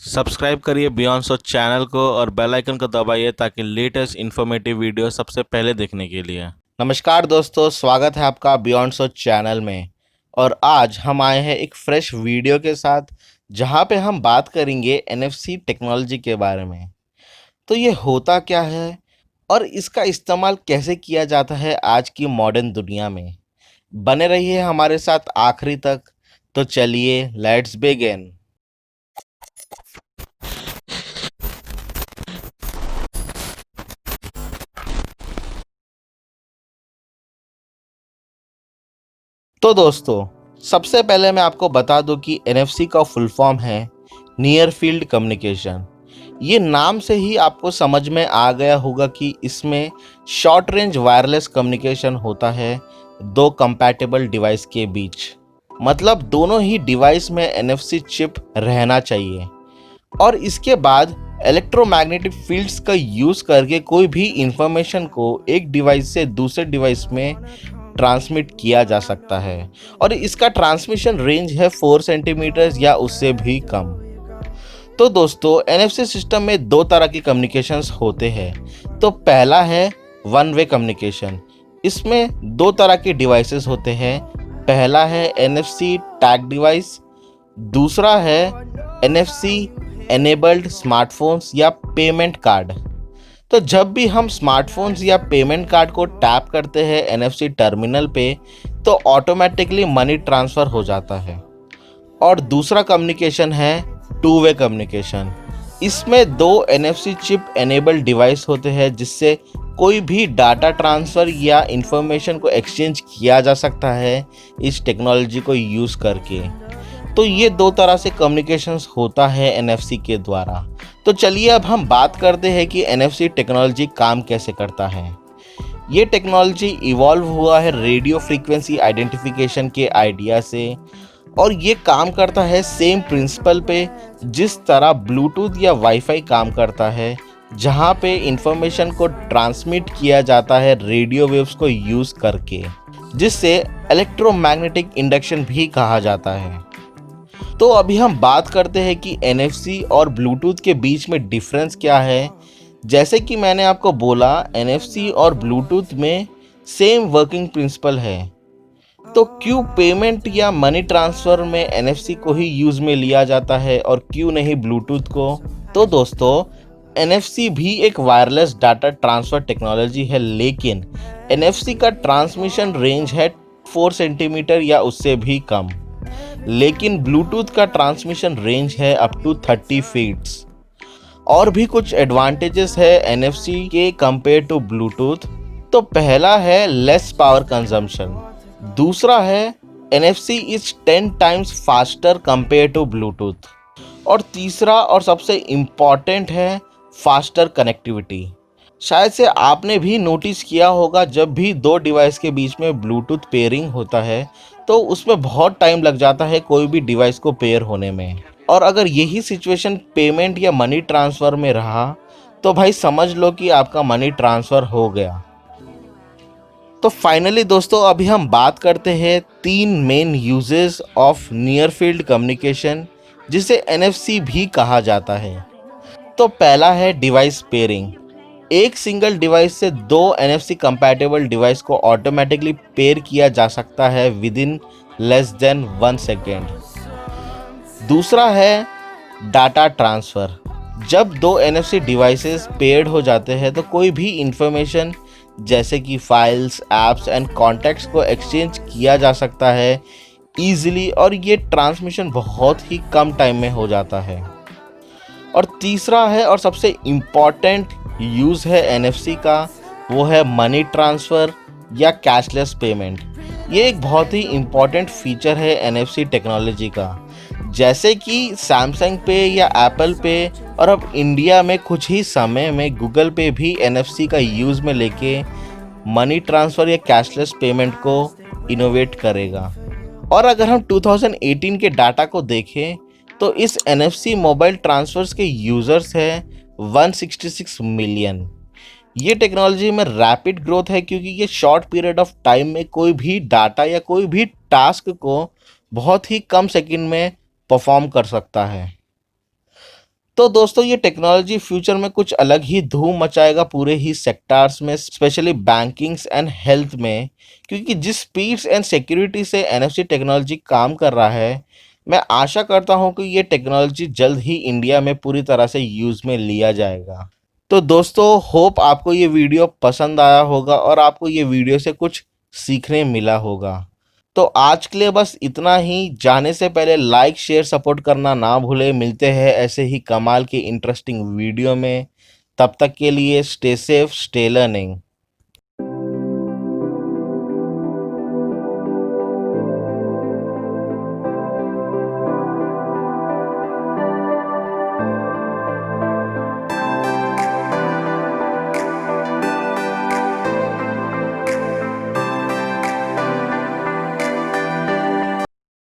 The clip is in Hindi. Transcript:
सब्सक्राइब करिए बियॉन्ड सोच चैनल को और बेल आइकन को दबाइए ताकि लेटेस्ट इन्फॉर्मेटिव वीडियो सबसे पहले देखने के लिए। नमस्कार दोस्तों, स्वागत है आपका बियॉन्ड सोच चैनल में। और आज हम आए हैं एक फ्रेश वीडियो के साथ जहां पे हम बात करेंगे एनएफसी टेक्नोलॉजी के बारे में। तो ये होता क्या है और इसका इस्तेमाल कैसे किया जाता है आज की मॉडर्न दुनिया में। बने रहिए हमारे साथ आखिरी तक। तो चलिए लेट्स बिगिन। तो दोस्तों, सबसे पहले मैं आपको बता दूं कि एनएफसी का फुल फॉर्म है नियर फील्ड कम्युनिकेशन। ये नाम से ही आपको समझ में आ गया होगा कि इसमें शॉर्ट रेंज वायरलेस कम्युनिकेशन होता है दो कंपैटिबल डिवाइस के बीच। मतलब दोनों ही डिवाइस में एनएफसी चिप रहना चाहिए और इसके बाद इलेक्ट्रोमैग्नेटिक फील्ड्स का यूज़ करके कोई भी इंफॉर्मेशन को एक डिवाइस से दूसरे डिवाइस में ट्रांसमिट किया जा सकता है और इसका ट्रांसमिशन रेंज है 4 सेंटीमीटर या उससे भी कम। तो दोस्तों, एनएफसी सिस्टम में दो तरह के कम्युनिकेशंस होते हैं। तो पहला है वन वे कम्युनिकेशन। इसमें दो तरह के डिवाइसेस होते हैं। पहला है एनएफसी टैग डिवाइस, दूसरा है एनएफसी एनेबल्ड स्मार्टफोन्स या पेमेंट कार्ड। तो जब भी हम स्मार्टफोन्स या पेमेंट कार्ड को टैप करते हैं एनएफसी टर्मिनल पे, तो ऑटोमेटिकली मनी ट्रांसफ़र हो जाता है। और दूसरा कम्युनिकेशन है टू वे कम्युनिकेशन। इसमें दो एनएफसी चिप एनेबल्ड डिवाइस होते हैं जिससे कोई भी डाटा ट्रांसफ़र या इंफॉर्मेशन को एक्सचेंज किया जा सकता है इस टेक्नोलॉजी को यूज़ करके। तो ये दो तरह से कम्युनिकेशंस होता है एनएफसी के द्वारा। तो चलिए अब हम बात करते हैं कि एनएफसी टेक्नोलॉजी काम कैसे करता है। ये टेक्नोलॉजी इवॉल्व हुआ है रेडियो फ्रीक्वेंसी आइडेंटिफिकेशन के आइडिया से और ये काम करता है सेम प्रिंसिपल पे जिस तरह ब्लूटूथ या वाईफाई काम करता है, जहाँ पे इंफॉर्मेशन को ट्रांसमिट किया जाता है रेडियो वेव्स को यूज़ करके, जिससे इलेक्ट्रोमैग्नेटिक इंडक्शन भी कहा जाता है। तो अभी हम बात करते हैं कि एनएफसी और ब्लूटूथ के बीच में डिफरेंस क्या है। जैसे कि मैंने आपको बोला, एनएफसी और ब्लूटूथ में सेम वर्किंग प्रिंसिपल है। तो क्यों पेमेंट या मनी ट्रांसफ़र में एनएफसी को ही यूज़ में लिया जाता है और क्यों नहीं ब्लूटूथ को? तो दोस्तों, एनएफसी भी एक वायरलेस डाटा ट्रांसफ़र टेक्नोलॉजी है, लेकिन एनएफसी का ट्रांसमिशन रेंज है 4 सेंटीमीटर या उससे भी कम, लेकिन ब्लूटूथ का ट्रांसमिशन रेंज है अप टू 30 फीट्स। और भी कुछ एडवांटेजेस है एनएफसी के कंपेयर टू ब्लूटूथ। तो पहला है लेस पावर कंजम्पशन, दूसरा है NFC is 10 times faster compare to Bluetooth, और तीसरा और सबसे इम्पॉर्टेंट है फास्टर कनेक्टिविटी। शायद से आपने भी नोटिस किया होगा, जब भी दो डिवाइस के बीच में ब्लूटूथ पेयरिंग होता है तो उसमें बहुत टाइम लग जाता है कोई भी डिवाइस को पेयर होने में। और अगर यही सिचुएशन पेमेंट या मनी ट्रांसफ़र में रहा तो भाई समझ लो कि आपका मनी ट्रांसफ़र हो गया। तो फाइनली दोस्तों, अभी हम बात करते हैं तीन main uses of near field communication, जिसे एनएफसी भी कहा जाता है। तो पहला है डिवाइस पेयरिंग। एक सिंगल डिवाइस से दो एनएफसी कंपैटिबल डिवाइस को ऑटोमेटिकली पेयर किया जा सकता है with in less than 1 second. दूसरा है डाटा ट्रांसफ़र। जब दो एनएफसी डिवाइसेस पेयर्ड हो जाते हैं तो कोई भी इंफॉर्मेशन जैसे कि फाइल्स, एप्स एंड कॉन्टैक्ट्स को एक्सचेंज किया जा सकता है ईजिली, और ये ट्रांसमिशन बहुत ही कम टाइम में हो जाता है। और तीसरा है और सबसे इम्पॉर्टेंट यूज़ है एनएफसी का, वो है मनी ट्रांसफ़र या कैशलेस पेमेंट। ये एक बहुत ही इम्पॉर्टेंट फीचर है एनएफसी टेक्नोलॉजी का। जैसे कि सैमसंग पे या एप्पल पे, और अब इंडिया में कुछ ही समय में गूगल पे भी एनएफसी का यूज़ में लेके मनी ट्रांसफ़र या कैशलेस पेमेंट को इनोवेट करेगा। और अगर हम 2018 के डाटा को देखें तो इस एनएफसी मोबाइल ट्रांसफ़र्स के यूज़र्स हैं 166 मिलियन। ये टेक्नोलॉजी में रैपिड ग्रोथ है क्योंकि ये शॉर्ट पीरियड ऑफ टाइम में कोई भी डाटा या कोई भी टास्क को बहुत ही कम सेकंड में परफॉर्म कर सकता है। तो दोस्तों ये टेक्नोलॉजी फ्यूचर में कुछ अलग ही धूम मचाएगा पूरे ही सेक्टार्स में, स्पेशली बैंकिंग्स एंड हेल्थ में, क्योंकि जिस स्पीड्स एंड सिक्योरिटी से एनएफसी टेक्नोलॉजी काम कर रहा है, मैं आशा करता हूं कि ये टेक्नोलॉजी जल्द ही इंडिया में पूरी तरह से यूज़ में लिया जाएगा। तो दोस्तों होप आपको ये वीडियो पसंद आया होगा और आपको ये वीडियो से कुछ सीखने मिला होगा। तो आज के लिए बस इतना ही। जाने से पहले लाइक शेयर सपोर्ट करना ना भूले। मिलते हैं ऐसे ही कमाल के इंटरेस्टिंग वीडियो में। तब तक के लिए स्टे सेफ, स्टे लर्निंग।